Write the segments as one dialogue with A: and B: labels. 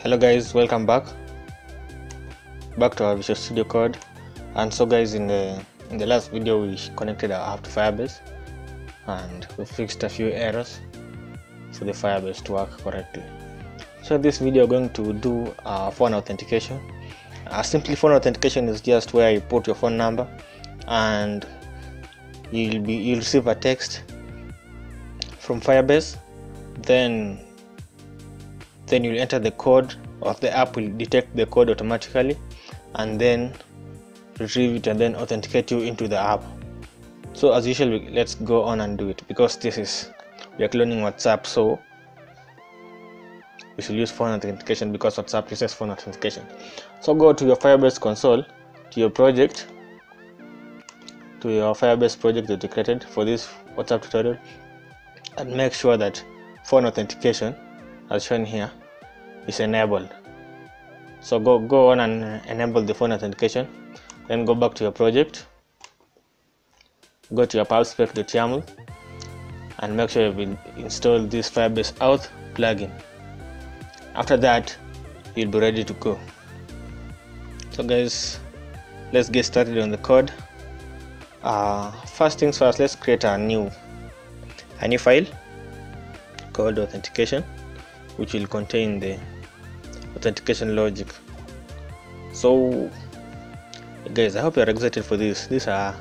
A: Hello guys, welcome back to our Visual Studio Code. And so guys, in the last video we connected our app to Firebase and we fixed a few errors for the Firebase to work correctly. So this video we're going to do phone authentication. Simply phone authentication is just where you put your phone number and you'll receive a text from Firebase, then you'll enter the code, or the app will detect the code automatically and then retrieve it and then authenticate you into the app. So as usual, let's go on and do it, because we are cloning WhatsApp, so we should use phone authentication because WhatsApp uses phone authentication. So go to your Firebase console, to your Firebase project that you created for this WhatsApp tutorial, and make sure that phone authentication, as shown here, is enabled. So go on and enable the phone authentication, then go back to your project, go to your pubspec.yaml and make sure you've installed this Firebase Auth plugin. After that, you'll be ready to go. So guys, let's get started on the code. First things first, let's create a new file called authentication, which will contain the authentication logic. So guys, I hope you're excited for this. These are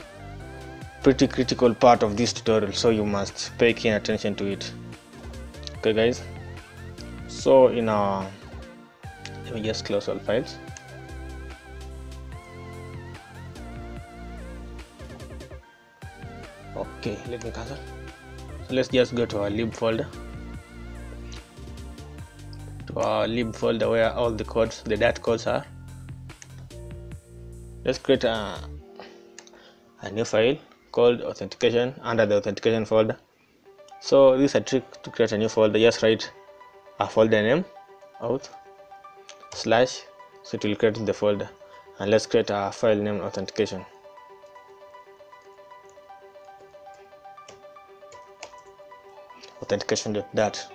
A: pretty critical part of this tutorial, so you must pay keen attention to it. Okay guys, so let me just close all files. Okay, let me cancel. So let's just go to our lib folder, where all the codes, the dart codes are. Let's create a new file called authentication under the authentication folder. So this is a trick to create a new folder. Just write a folder name auth / so it will create the folder, and let's create a file name authentication. Authentication.dart.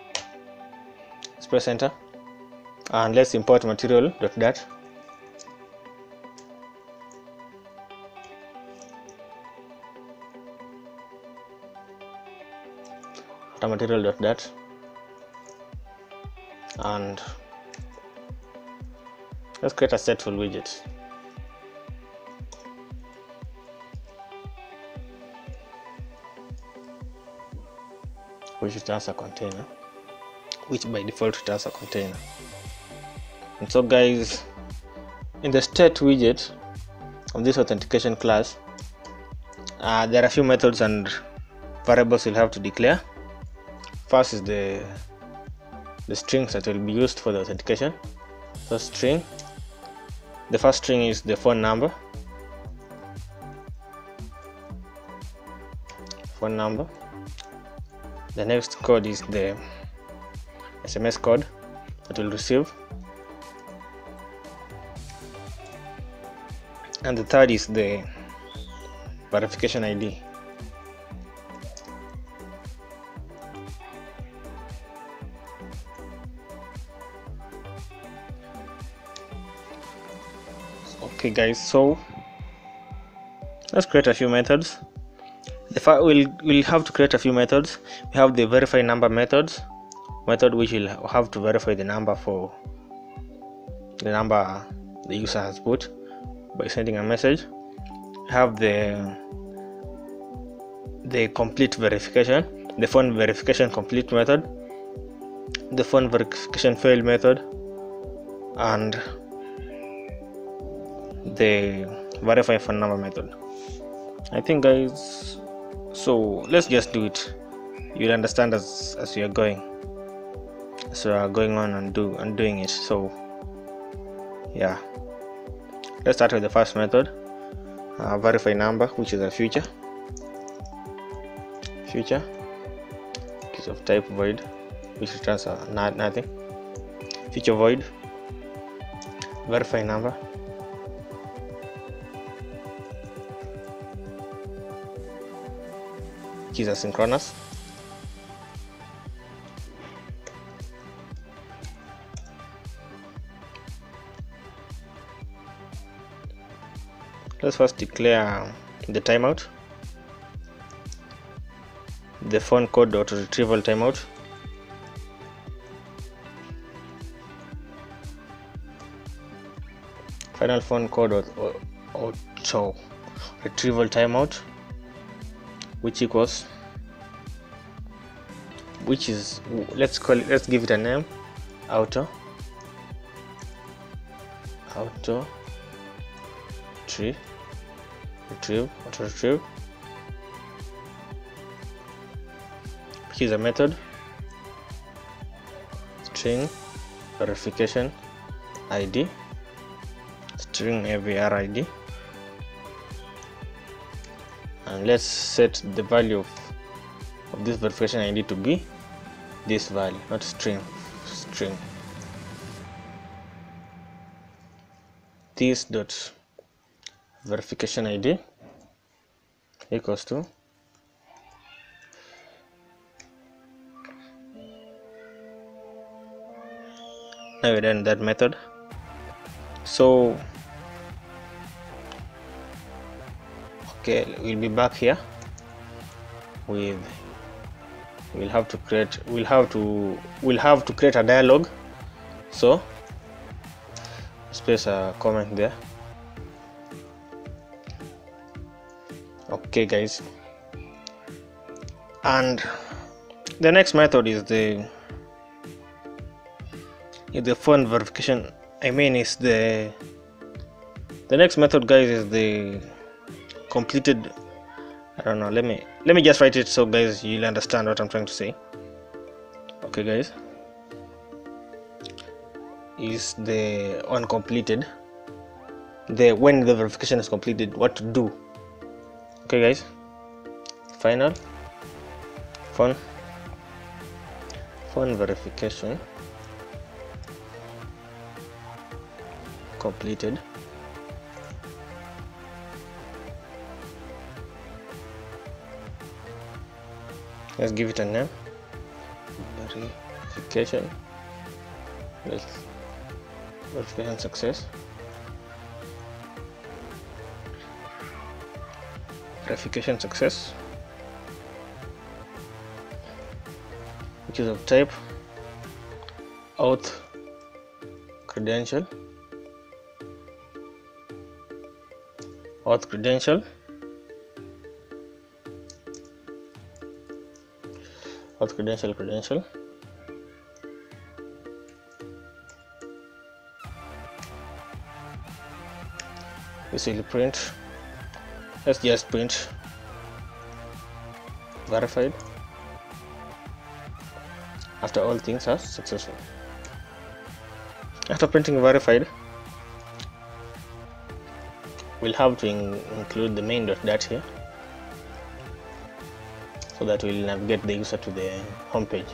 A: Let's press enter and let's import material.dart. Material.dart, and let's create a stateful widget. Which returns a container, which by default returns a container. And so guys, in the state widget of this authentication class, there are a few methods and variables you'll have to declare. First is the strings that will be used for the authentication. So the first string is the phone number. The next code is the SMS code that will receive, and the third is the verification ID. Okay guys, so let's create a few methods. We'll have to create a few methods. We have the verify number method, which will have to verify the number the user has put by sending a message. We have the complete verification, the phone verification complete method, the phone verification failed method, and the verify phone number method. I think guys, so let's just do it. You'll understand as we are going on and doing it. So yeah, let's start with the first method, verify number, which is a future is of type void, which returns nothing. Future void, verify number, which is asynchronous. let's first declare the timeout, the phone code auto retrieval timeout. Final phone code auto retrieval timeout, which is, let's give it a name, auto retrieve, which is a method, string verification ID, string AVR ID, and let's set the value of this verification ID to be this value, not string. This dot verification ID equals to now we're done that method. So okay, we'll be back here with we'll have to create a dialog, so space a comment there. Okay guys, and the next method is the phone verification. The next method, guys, is the completed. I don't know, let me just write it so guys you'll understand what I'm trying to say. Okay guys, is the uncompleted, when the verification is completed, what to do. Okay guys, final phone verification completed. Let's give it a name, verification. Verification success. Verification success, which is of type auth credential. This will print. Let's just print verified after all things are successful. After printing verified, we'll have to include the main.dat here, so that we'll navigate the user to the home page.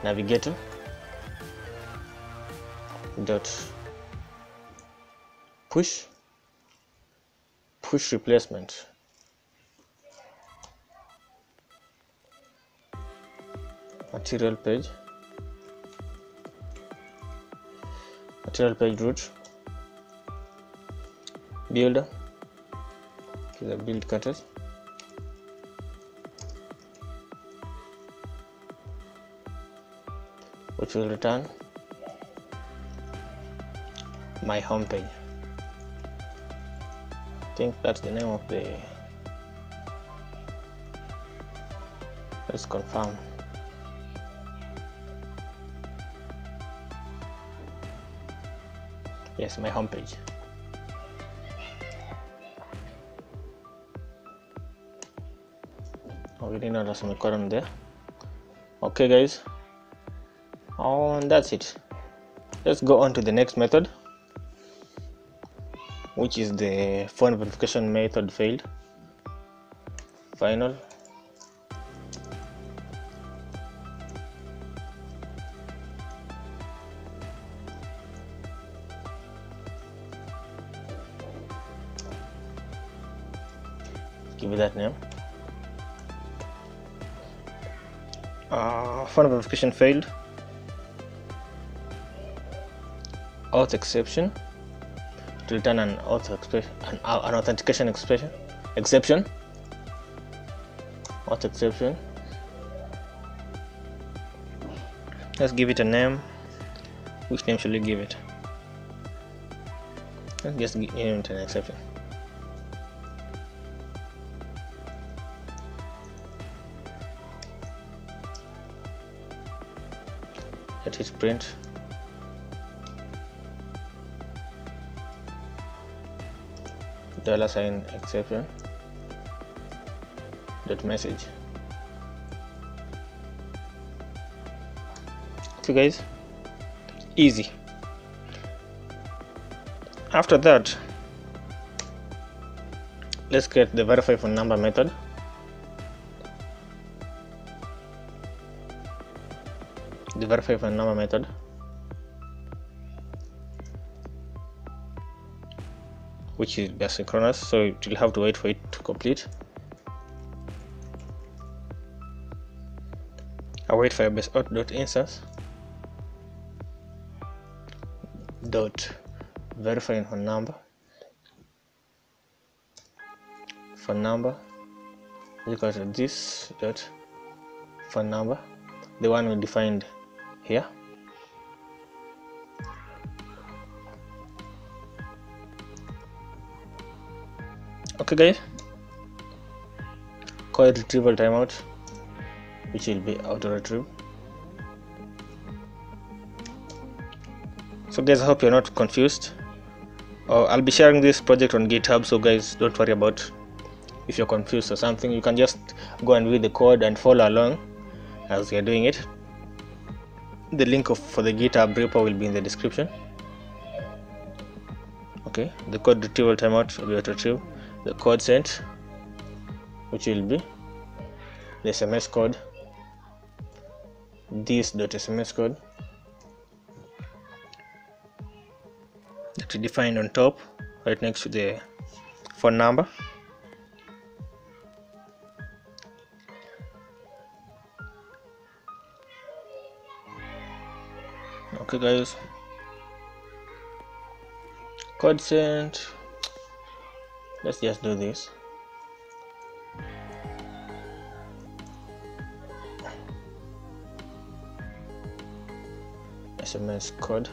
A: Navigator dot push replacement. Material page root builder to the build cutters, which will return my home page. I think that's the name of the. Let's confirm. Yes, my home page. Oh, we didn't have some column there. Okay guys, and that's it. Let's go on to the next method, which is the phone verification method failed. Final give it that name. Phone verification failed. auth exception to return an authentication exception. Auth exception. Let's give it a name. Which name should we give it? Let's just give it an exception. Let it print. $ exception dot message. Okay guys, easy. After that, let's create the verify phone number method. The verify phone number method. Which is asynchronous, so it will have to wait for it to complete. Await Firebase auth.instance dot verify phone number equal to this dot phone number, the one we defined here. Okay guys, code retrieval timeout, which will be auto retrieve. So guys, I hope you're not confused. I'll be sharing this project on GitHub, so guys, don't worry about if you're confused or something. You can just go and read the code and follow along as you're doing it. The link for the GitHub repo will be in the description. Okay, the code retrieval timeout will be auto retrieve. The code sent, which will be the SMS code, this.sms code that we defined on top right next to the phone number. Okay guys, code sent. Let's just do this. SMS code.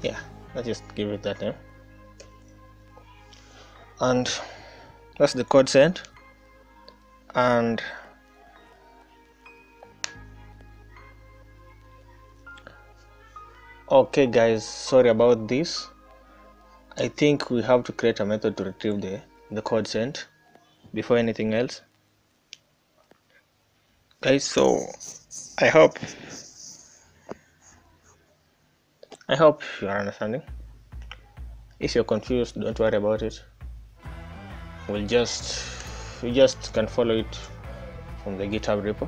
A: Yeah, let's just give it that name. And that's the code sent. And okay guys, sorry about this. I think we have to create a method to retrieve the code sent before anything else, guys. So I hope you are understanding. If you're confused, don't worry about it. We just can follow it from the GitHub repo.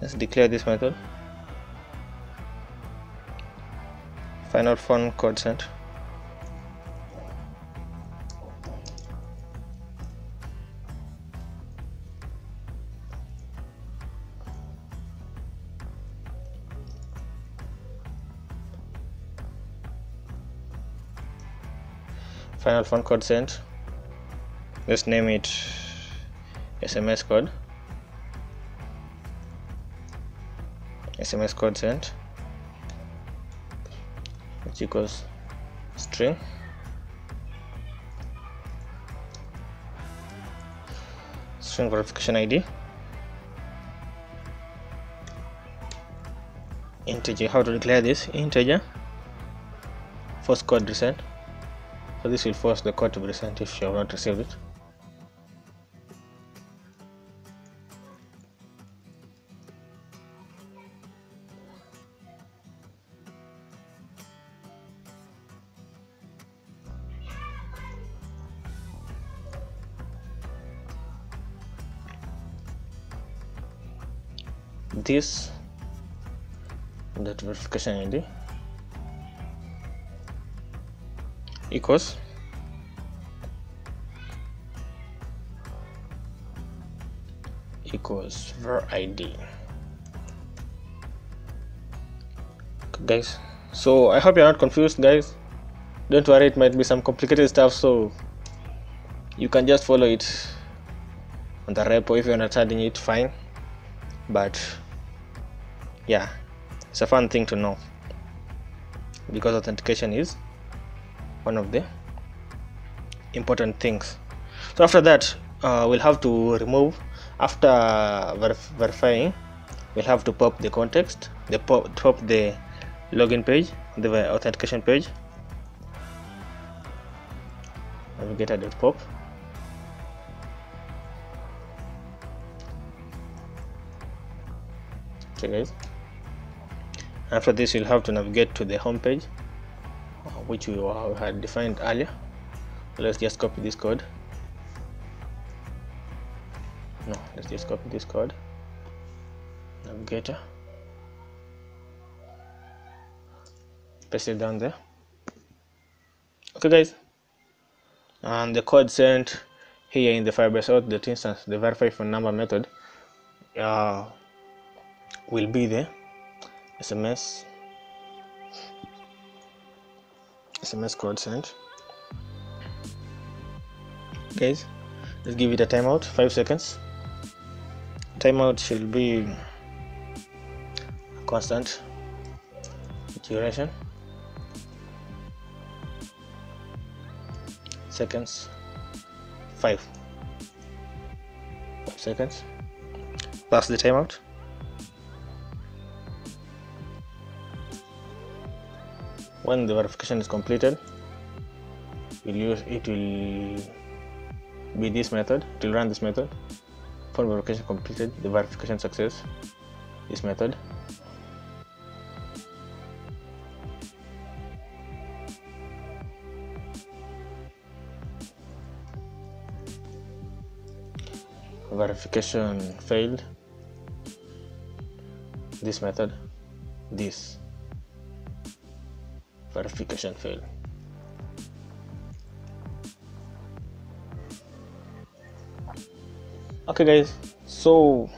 A: Let's declare this method. Final phone code sent. Final phone code sent. Let's name it SMS code. SMS code sent, which equals string verification ID integer. How to declare this? Integer force code resent. So this will force the code to be resent if you have not received it. This that verification ID equals equals var id. Okay, guys, so I hope you're not confused, guys. Don't worry, it might be some complicated stuff, so you can just follow it on the repo. If you're not adding it, fine, but yeah, it's a fun thing to know because authentication is one of the important things. So after that, we'll have to remove, after verifying, we'll have to pop the context, pop the login page, the authentication page, navigator.pop. Okay, guys, after this you'll have to navigate to the home page, which we had defined earlier. Let's just copy this code. No, let's just copy this code. Navigator, paste it down there. Okay, guys, and the code sent here in the Firebase Auth instance, the verify phone number method, will be the SMS code sent. Guys, let's give it a timeout, 5 seconds. Timeout should be a constant duration, seconds, 5 seconds. Pass the timeout. When the verification is completed, it will be this method. It will run this method. Phone verification completed, the verification success, this method. Verification failed, this method, this verification failed. Okay, guys, so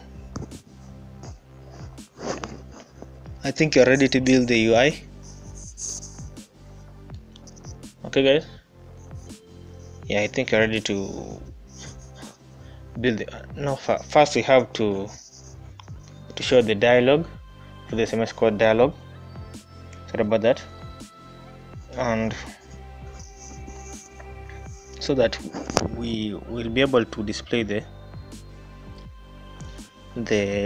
A: I think you're ready to build the UI. Okay, guys, yeah, I think you're ready to build the first we have to show the dialog for the SMS code dialog. Sorry about that. And so that we will be able to display the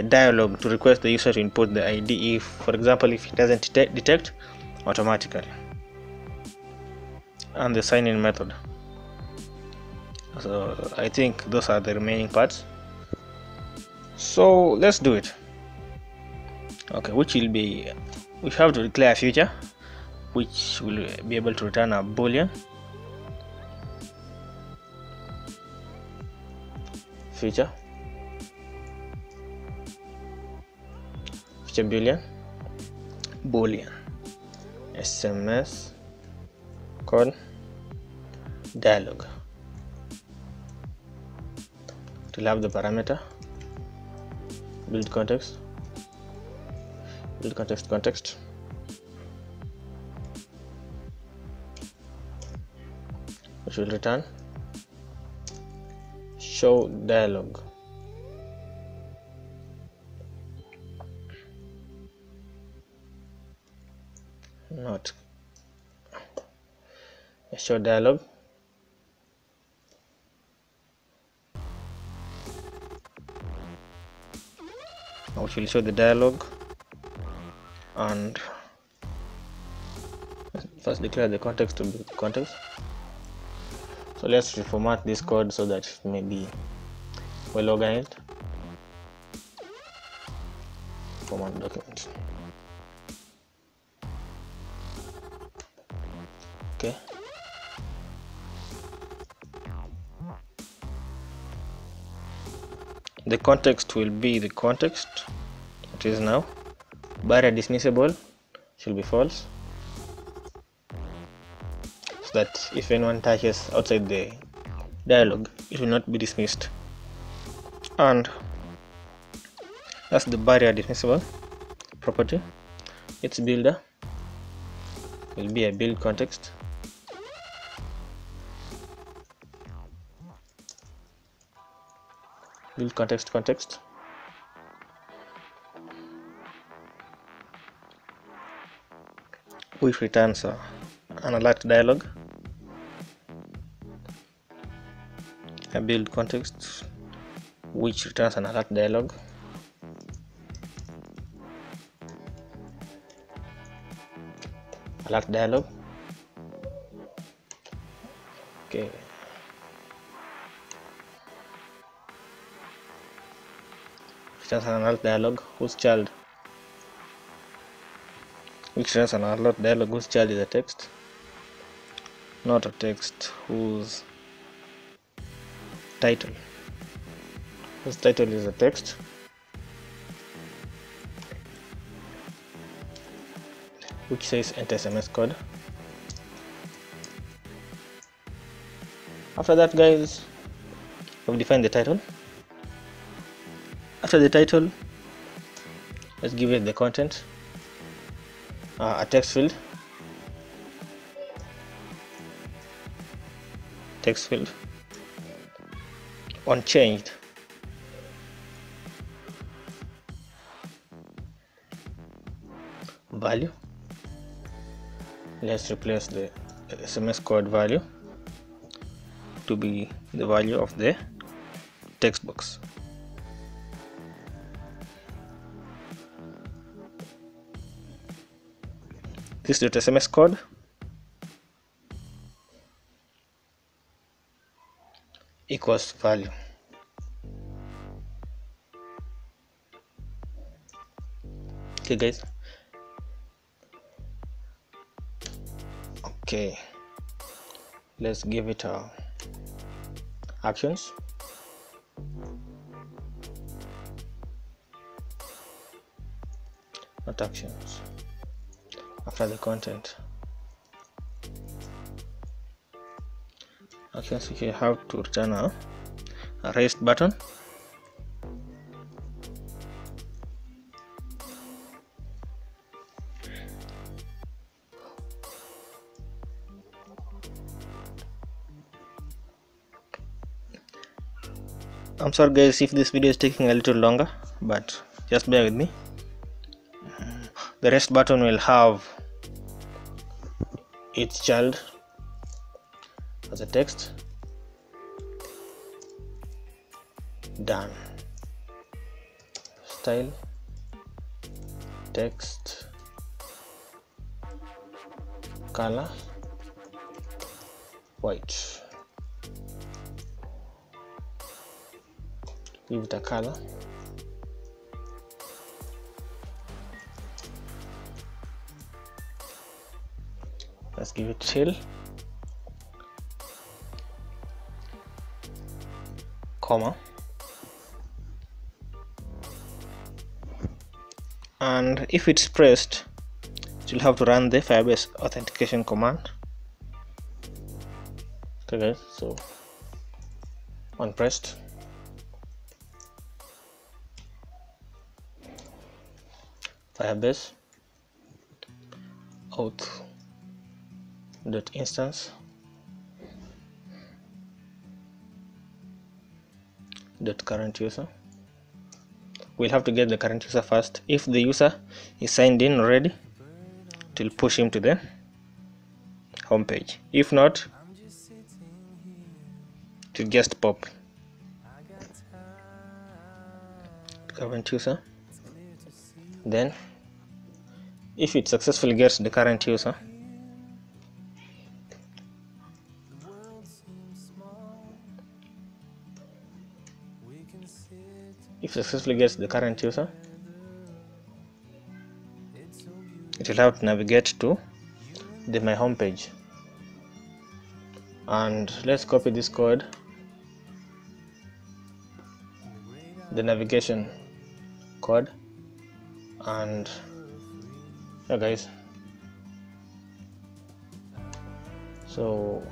A: dialog to request the user to input the ID, if, for example, if it doesn't detect automatically, and the sign-in method. So I think those are the remaining parts, so let's do it. Okay, which will be, we have to declare a feature which will be able to return a boolean. Feature boolean SMS code dialog. To have the parameter build context, which will return show dialog. Not a show dialog. Which will show the dialog, and first declare the context to be context. So let's reformat this code so that it may be well organized. Format document. Okay. The context will be the context it is now. Barrier dismissible should be false, so that if anyone touches outside the dialog, it will not be dismissed. And That's the barrier defensible property. Its builder will be a build context. Build context, which returns an alert dialog. A build context which returns an alert dialog. Alert dialog. Okay. Returns an alert dialog whose child. Which returns an alert dialog whose child is a text, not a text whose title. Whose title is a text. Which says enter SMS code. After that, guys, we've defined the title. After the title, let's give it the content, a text field, unchanged, value. Let's replace the SMS code value to be the value of the text box. This.sms code equals value. Okay, guys. Okay, let's give it actions. Not actions. After the content, actions, we have to return a raised button. I'm sorry, guys, if this video is taking a little longer, but just bear with me. The rest button will have its child as a text. Done. Style, text, color, white. Give it a color. Let's give it till, comma, and if it's pressed, you'll have to run the Firebase authentication command. Okay, guys, so on pressed, Firebase auth dot instance dot current user. We'll have to get the current user first. If the user is signed in already, it will push him to the home page. If not, it will just pop current user. Then if it successfully gets the current user, it will have to navigate to the my home page. And let's copy this code, the navigation code, and yeah, guys, so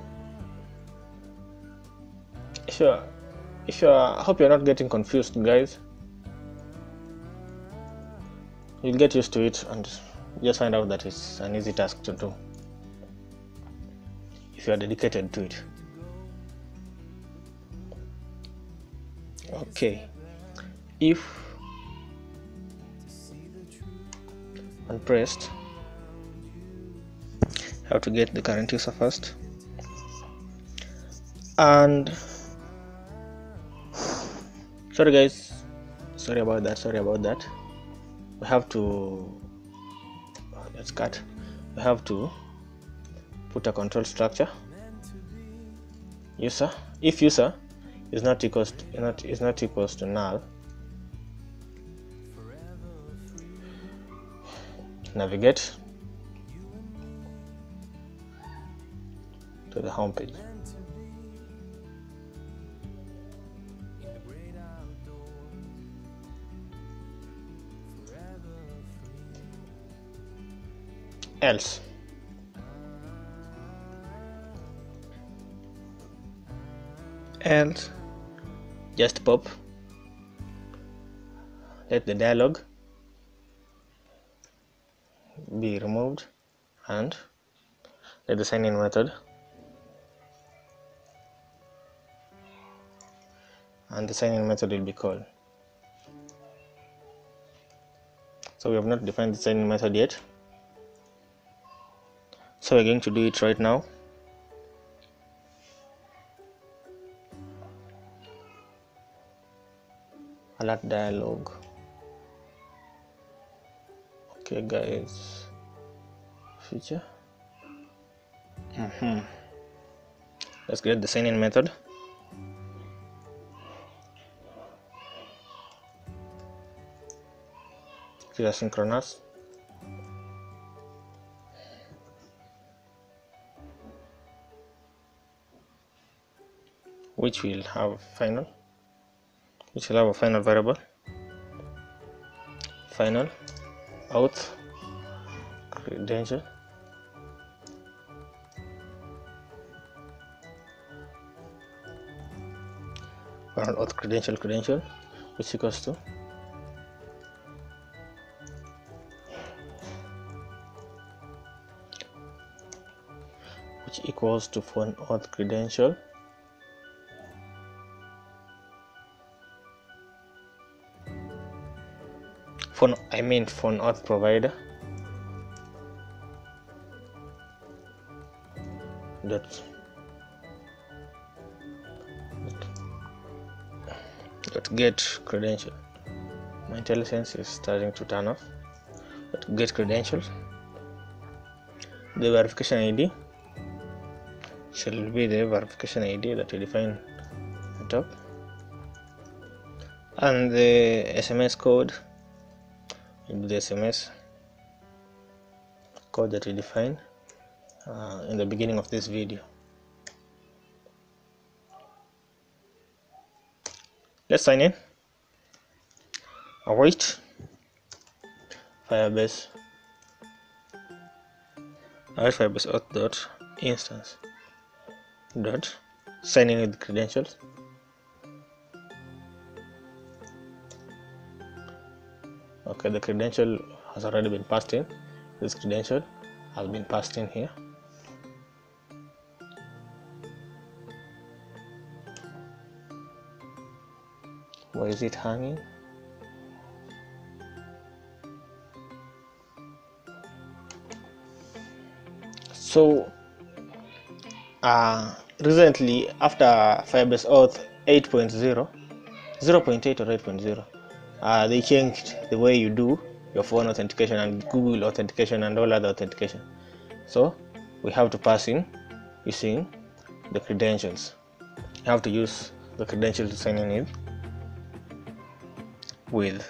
A: if you're I hope you're not getting confused, guys. you'll get used to it and just find out that it's an easy task to do if you are dedicated to it. Okay, if unpressed, how to get the current user first, and sorry guys, sorry about that, we have to we have to put a control structure user. If user is not equals to null, navigate to the home page. Else just pop, let the dialog be removed, and let the sign in method will be called. So we have not defined the sign in method yet, so we're going to do it right now. Alert dialog. Okay guys, feature. Let's create the sign in method. Create asynchronous. Which will have a final variable, final auth credential, final auth credential, which equals to phone auth credential phone auth provider dot get credential. My IntelliSense is starting to turn off. But get credentials. The verification ID shall be the verification ID that we define at top, and the SMS code will be the SMS code that we define in the beginning of this video. Let's sign in. Await Firebase auth dot instance dot sign in with credentials. Okay, the credential has already been passed in. This credential has been passed in here. Why is it hanging? So recently, after Firebase Auth 8.0, 0.8 or 8.0, they changed the way you do your phone authentication and Google authentication and all other authentication. So we have to pass in using the credentials. You have to use the credentials to sign in with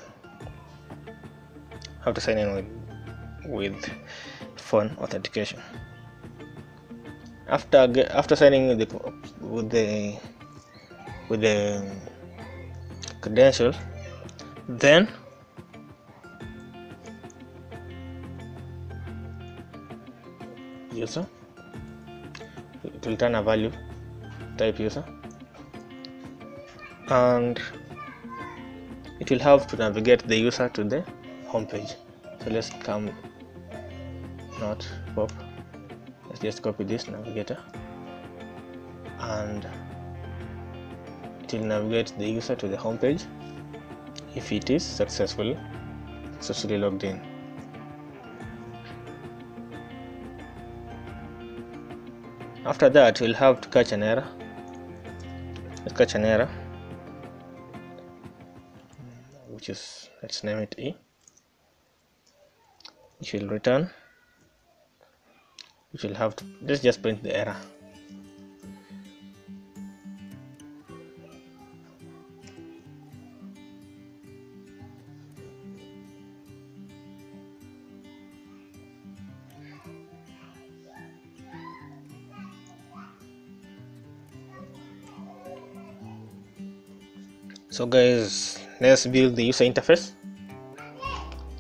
A: with phone authentication. After signing with the credential, then user, it will return a value type user, and it will have to navigate the user to the home page. So let's come not pop. Let's just copy this navigator, and it will navigate the user to the home page if it is successfully logged in. After that, we'll have to catch an error. Let's catch an error, which is, let's name it E. It will return, which will have to, let's just print the error. So guys, let's build the user interface.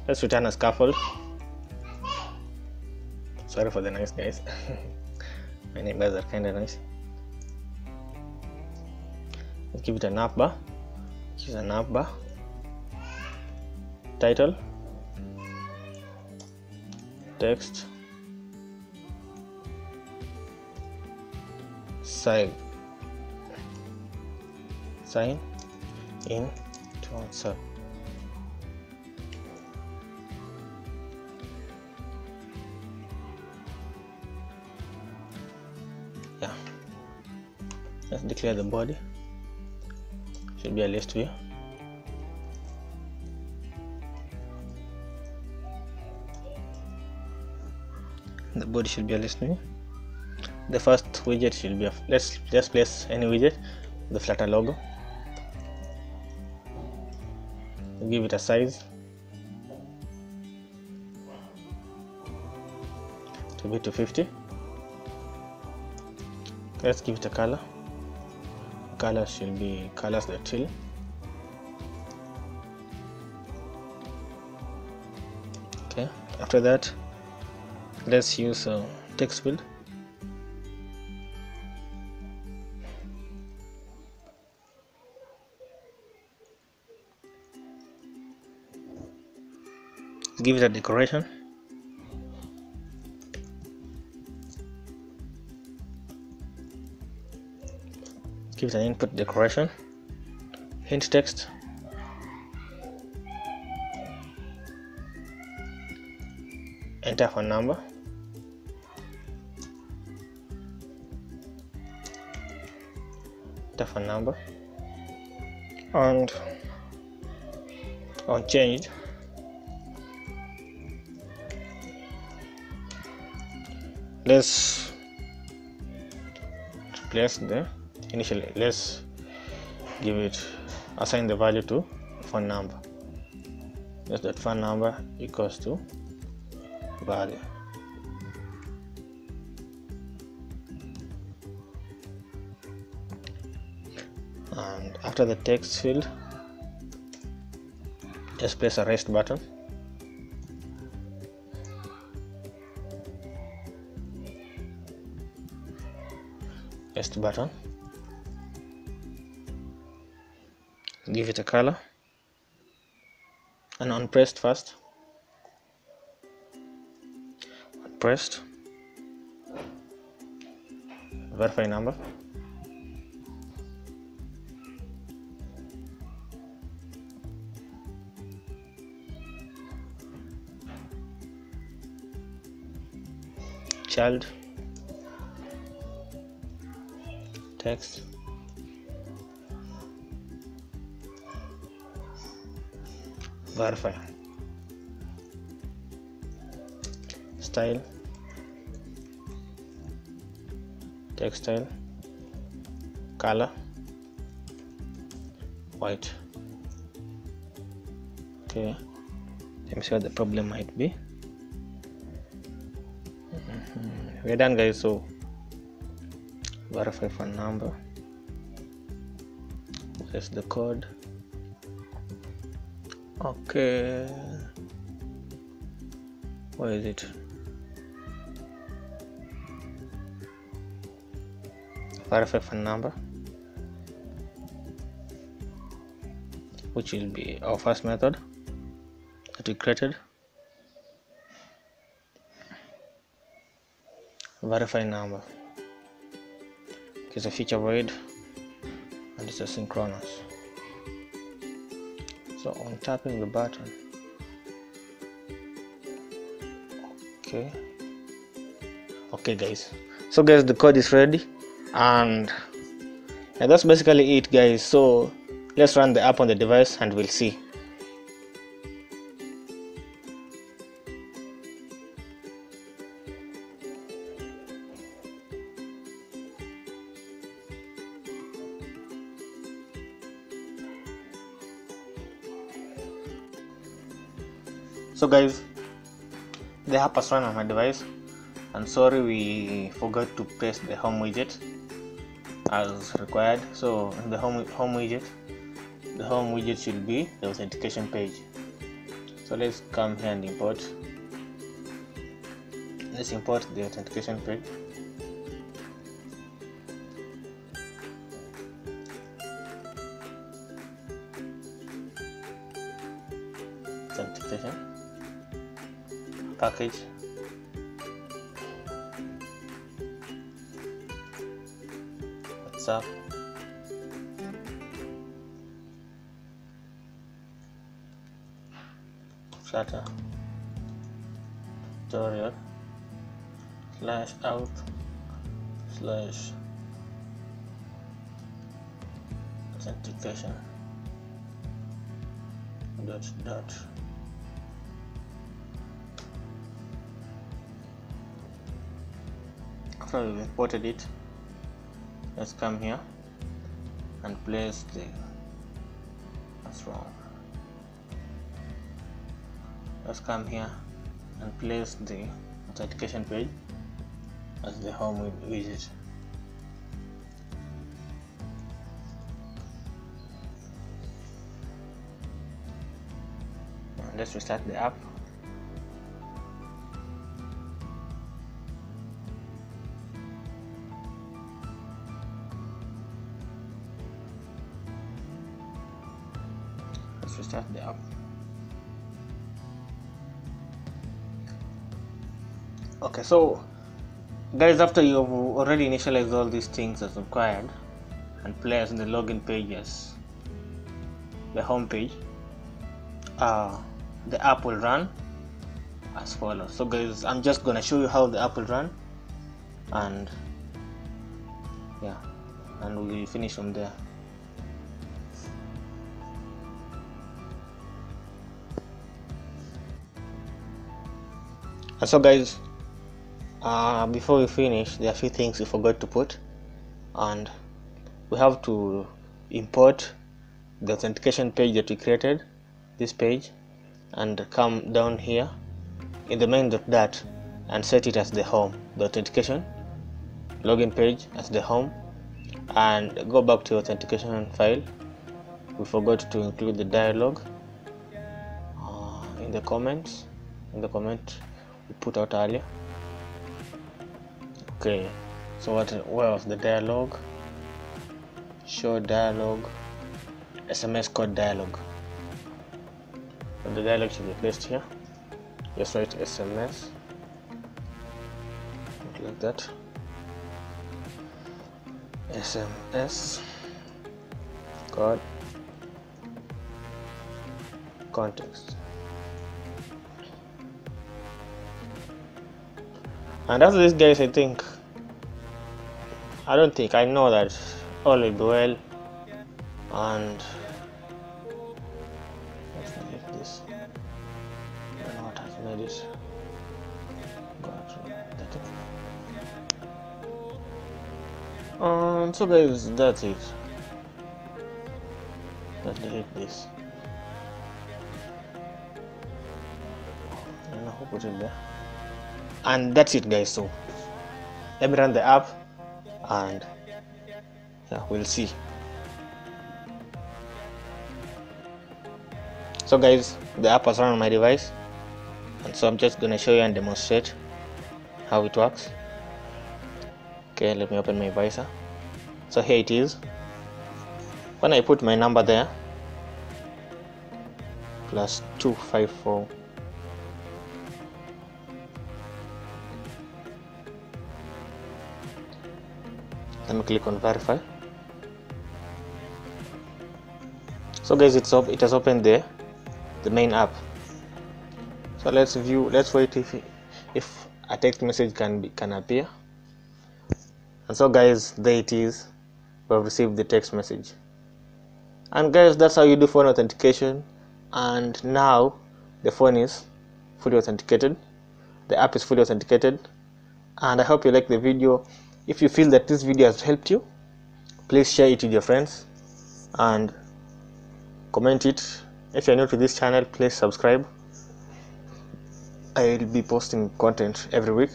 A: Let's return a scaffold. Sorry for the noise, guys. My neighbors are kind of nice. Let's give it a navbar. Use a navbar. Title, text, sign in to WhatsApp. Yeah, let's declare the body. Should be a list view. The body should be a list view. The first widget should be a, let's just place any widget, the Flutter logo. Give it a size to be 250. Let's give it a color. Color should be colors.till. Okay, after that, let's use text field. Give it a decoration. Give it an input decoration. Hint text. Enter phone number. Enter phone number. And on change, let's replace the initially, let's give it, assign the value to phone number. Just that phone number equals to value. And after the text field, just place a rest button. Rest button. Give it a color and unpressed first. Unpressed. Verify number. Child. Text. Verify. Style. Text style. Color. White. Okay. Let me see what the problem might be. We're done, guys. So verify phone number. That's the code. Okay, where is it? Verify phone number, which will be our first method that we created. verify number. It's a feature void and it's asynchronous. So on tapping the button, okay guys, so guys, the code is ready, and that's basically it guys. So let's run the app on the device and we'll see. So guys, the app has run on my device, and sorry, we forgot to press the home widget as required. So in the home widget, the home widget should be the authentication page. So let's come here and import. Let's import the authentication page. Authentication package. WhatsApp. Flutter tutorial /out/ authentication dot. After we've imported it, let's come here and place the, that's wrong. Let's come here and place the authentication page as the home widget. And let's restart the app. Let's restart the app. Okay, so guys, after you've already initialized all these things as required and placed the login pages, the home page, the app will run as follows. So guys, I'm just gonna show you how the app will run, and yeah, and we'll finish from there. And so guys, before we finish, there are a few things we forgot to put, and we have to import the authentication page that we created, this page, and come down here in the main.dat and set it as the home, the authentication login page as the home, and go back to authentication file. We forgot to include the dialog in the comment we put out earlier. Okay, so where was the dialog? Show dialog, SMS code dialog. And the dialog should be placed here. Just write SMS like that. SMS code context. And after this guys, I know that all will be well, and let's delete this. I don't know what has made it go through. So guys, that's it. Let's delete this. I don't know who put it there. And that's it guys. So let me run the app and yeah, we'll see. So guys, the app has run on my device, and so I'm just gonna show you and demonstrate how it works. Okay, let me open my visor. So here it is. When I put my number there, +254, . Let me click on verify. So guys, it has opened the main app. So let's wait if a text message can appear. And so guys, there it is. We have received the text message. And guys, that's how you do phone authentication. And now the phone is fully authenticated, the app is fully authenticated. And I hope you like the video. If you feel that this video has helped you, please share it with your friends and comment it. If you're new to this channel, please subscribe. I will be posting content every week,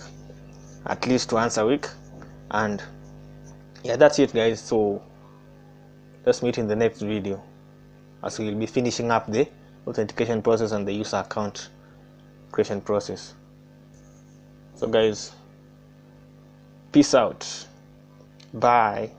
A: at least once a week. And yeah, that's it guys. So let's meet in the next video, as we will be finishing up the authentication process and the user account creation process. So guys, peace out, bye.